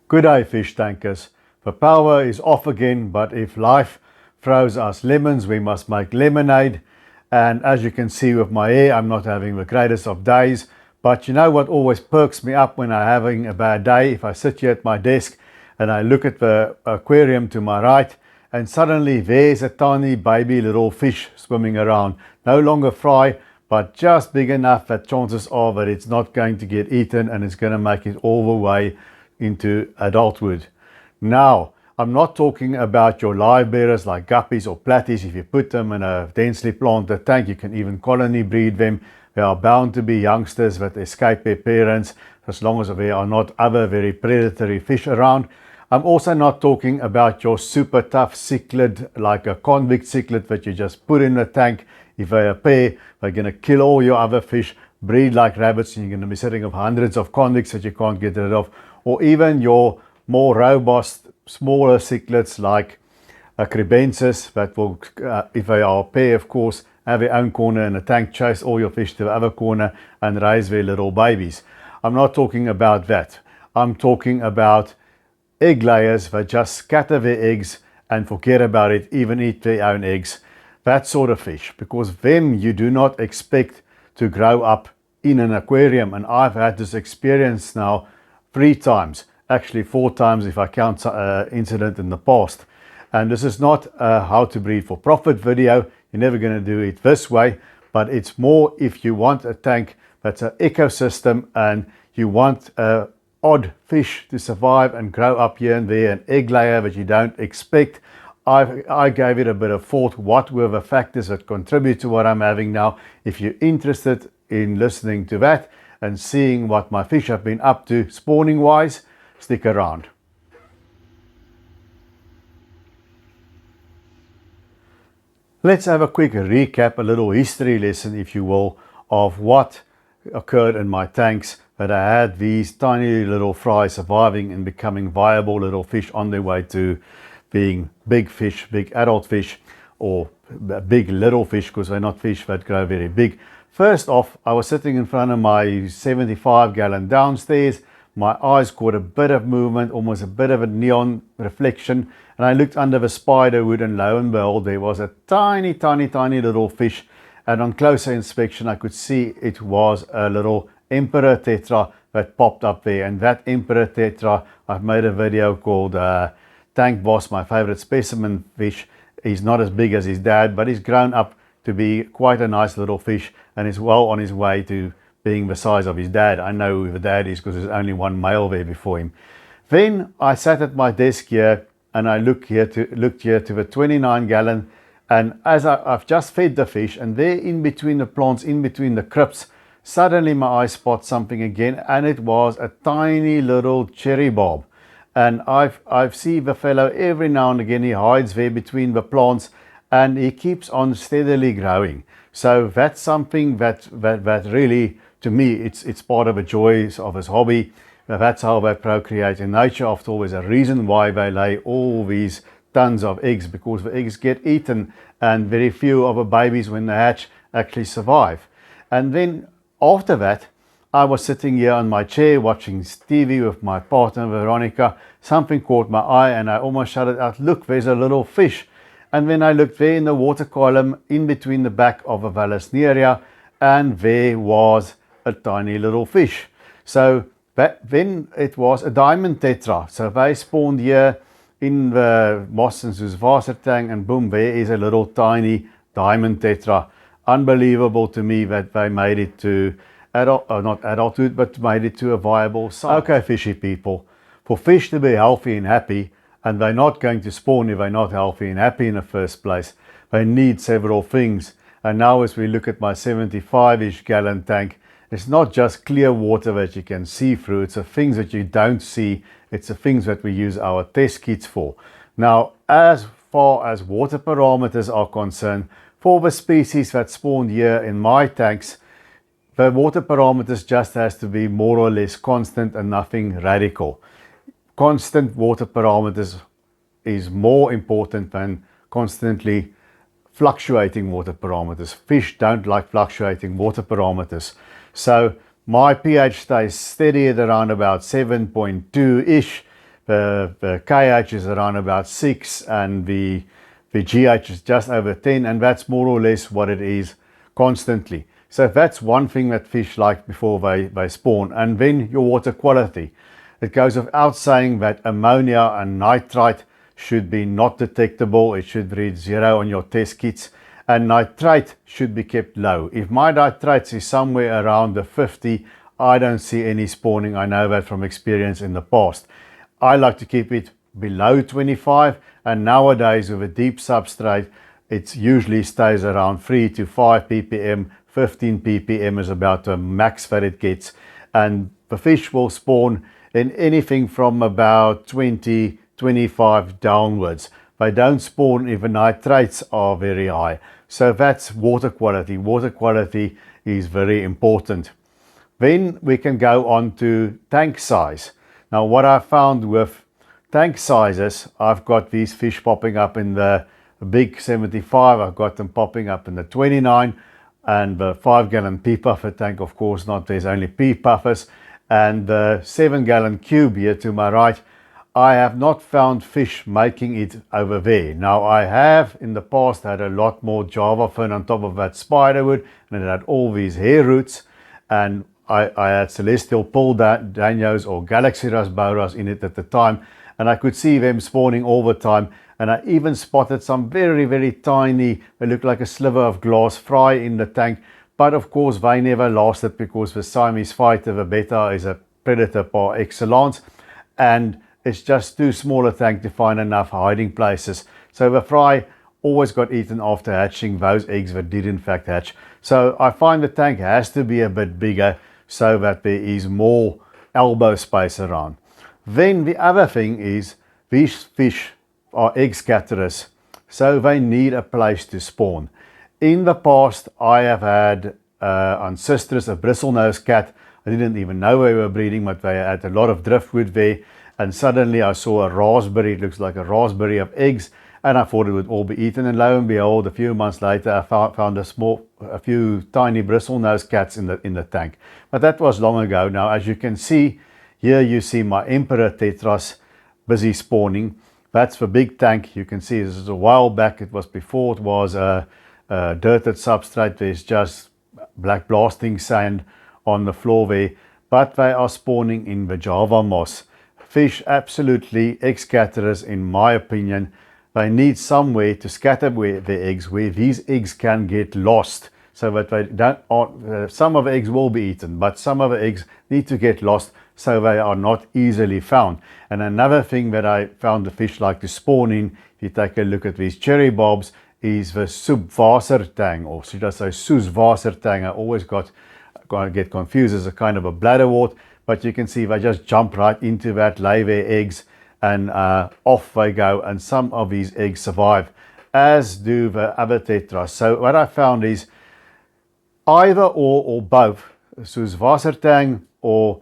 Good day, fish tankers. The power is off again, but if life throws us lemons, we must make lemonade. And as you can see with my hair, I'm not having the greatest of days. But you know what always perks me up when I'm having a bad day? If I sit here at my desk and I look at the aquarium to my right, and suddenly there's a tiny baby little fish swimming around. No longer fry, but just big enough that chances are that it's not going to get eaten and it's going to make it all the way into adulthood. Now, I'm not talking about your live bearers like guppies or platies. If you put them in a densely planted tank, you can even colony breed them. There are bound to be youngsters that escape their parents as long as there are not other very predatory fish around. I'm also not talking about your super tough cichlid like a convict cichlid that you just put in the tank. If they're a pair, they're going to kill all your other fish, breed like rabbits, and you're going to be sitting with hundreds of convicts that you can't get rid of. Or even your more robust, smaller cichlids like crebensis that will, if they are a pair, of course, have their own corner in the tank, chase all your fish to the other corner and raise their little babies. I'm not talking about that. I'm talking about egg layers that just scatter their eggs and forget about it, even eat their own eggs. That sort of fish, because them you do not expect to grow up in an aquarium. And I've had this experience now 3 times, actually 4 times if I count incident in the past. And this is not a how to breed for profit video. You're never going to do it this way, but it's more if you want a tank that's an ecosystem and you want odd fish to survive and grow up here and there, an egg layer that you don't expect. I gave it a bit of thought. What were the factors that contribute to what I'm having now? If you're interested in listening to that and seeing what my fish have been up to spawning wise, stick around. Let's have a quick recap, a little history lesson, if you will, of what occurred in my tanks that I had these tiny little fry surviving and becoming viable little fish on their way to being big fish, big adult fish, or big little fish, because they're not fish that grow very big. First off, I was sitting in front of my 75-gallon downstairs. My eyes caught a bit of movement, almost a bit of a neon reflection, and I looked under the spider wood, and lo and behold, there was a tiny little fish. And on closer inspection, I could see it was a little emperor tetra that popped up there. And that emperor tetra, I've made a video called Tank Boss, my favorite specimen fish. He's not as big as his dad, but he's grown up to be quite a nice little fish and is well on his way to being the size of his dad. I know who the dad is because there's only one male there before him. Then I sat at my desk here and I looked here to the 29-gallon, and as I've just fed the fish, and there in between the plants, in between the crypts, suddenly my eye spot something again, and it was a tiny little cherry bulb. And I've seen the fellow every now and again. He hides there between the plants and he keeps on steadily growing. So that's something that really, to me, it's part of the joys of his hobby. That's how they procreate in nature. After all, there's a reason why they lay all these tons of eggs, because the eggs get eaten and very few of the babies when they hatch actually survive. And then after that, I was sitting here on my chair watching TV with my partner Veronica. Something caught my eye and I almost shouted out, "Look, there's a little fish." And then I looked there in the water column in between the back of a Vallisneria, and there was a tiny little fish. So then it was a diamond tetra. So they spawned here in the Moss and Wasser tank, and boom, there is a little tiny diamond tetra. Unbelievable to me that they made it to not adulthood, but made it to a viable size. Okay, fishy people, for fish to be healthy and happy, and they're not going to spawn if they're not healthy and happy in the first place, they need several things. And now as we look at my 75-ish gallon tank, it's not just clear water that you can see through, it's the things that you don't see, it's the things that we use our test kits for. Now, as far as water parameters are concerned, for the species that spawned here in my tanks, the water parameters just has to be more or less constant and nothing radical. Constant water parameters is more important than constantly fluctuating water parameters. Fish don't like fluctuating water parameters. So my pH stays steady at around about 7.2-ish. the KH is around about 6, and the GH is just over 10, and that's more or less what it is constantly. So that's one thing that fish like before they spawn. And then your water quality. It goes without saying that ammonia and nitrite should be not detectable. It should read 0 on your test kits. And nitrate should be kept low. If my nitrate is somewhere around the 50, I don't see any spawning. I know that from experience in the past. I like to keep it below 25, and nowadays with a deep substrate, it usually stays around 3 to 5 ppm. 15 ppm is about the max that it gets, and the fish will spawn in anything from about 20, 25 downwards. They don't spawn if the nitrates are very high. So that's water quality. Water quality is very important. Then we can go on to tank size. Now what I found with tank sizes, I've got these fish popping up in the big 75, I've got them popping up in the 29, and the 5-gallon pea puffer tank, of course not, there's only pea puffers, and the 7-gallon cube here to my right, I have not found fish making it over there. Now I have in the past had a lot more Java fin on top of that spiderwood, and it had all these hair roots, and I had celestial pool danios or galaxy rasboras in it at the time, and I could see them spawning all the time. And I even spotted some very, very tiny, they look like a sliver of glass fry in the tank. But of course, they never lasted because the Siamese fighter, the beta, is a predator par excellence. And it's just too small a tank to find enough hiding places. So the fry always got eaten after hatching those eggs that did in fact hatch. So I find the tank has to be a bit bigger so that there is more elbow space around. Then the other thing is these fish are egg scatterers, so they need a place to spawn. In the past, I have had ancestors, a bristlenose cat. I didn't even know they were breeding, but they had a lot of driftwood there. And suddenly I saw a raspberry, it looks like a raspberry of eggs, and I thought it would all be eaten. And lo and behold, a few months later, I found a few tiny bristlenose cats in the tank. But that was long ago. Now, as you can see, here you see my emperor tetras busy spawning. That's the big tank. You can see this is a while back. It was before it was a dirted substrate. There's just black blasting sand on the floor there. But they are spawning in the Java moss. Fish absolutely egg scatterers in my opinion. They need somewhere to scatter their eggs where these eggs can get lost. So that they don't, some of the eggs will be eaten, but some of the eggs need to get lost so they are not easily found. And another thing that I found the fish like to spawn in, if you take a look at these cherry bobs, is the subwassertang, or should I say soeswassertang. I always get confused as a kind of a bladderwort, but you can see they just jump right into that, lay their eggs, and off they go. And some of these eggs survive, as do the other tetras. So what I found is either or both, soeswassertang or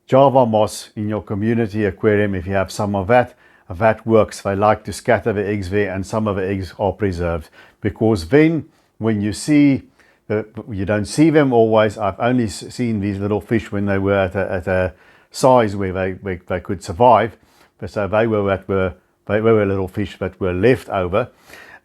Java moss in your community aquarium. If you have some of that, that works. They like to scatter the eggs there, and some of the eggs are preserved, because then when you see, you don't see them always. I've only seen these little fish when they were at a size where they could survive. So they were little fish that were left over,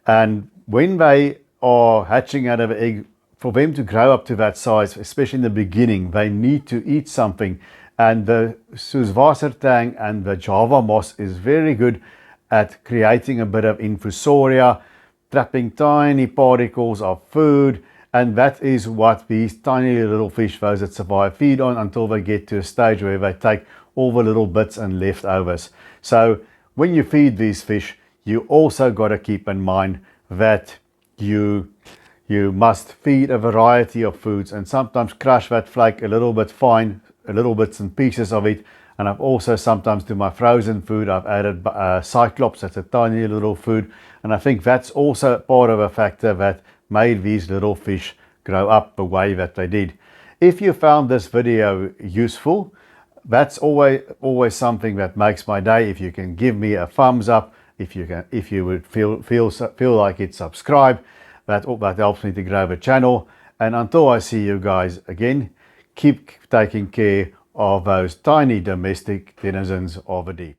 and when they are hatching out of an egg, for them to grow up to that size, especially in the beginning, they need to eat something. And the soeswassertang and the Java moss is very good at creating a bit of infusoria, trapping tiny particles of food, and that is what these tiny little fish, those that survive, feed on until they get to a stage where they take all the little bits and leftovers. So when you feed these fish, you also got to keep in mind that you must feed a variety of foods, and sometimes crush that flake a little bit fine, a little bits and pieces of it. And I've also sometimes to my frozen food I've added cyclops. That's a tiny little food, and I think that's also part of a factor that made these little fish grow up the way that they did. If you found this video useful, that's always something that makes my day. If you can give me a thumbs up, if you would feel like it, subscribe. That helps me to grow the channel. And until I see you guys again, keep taking care of those tiny domestic denizens of the deep.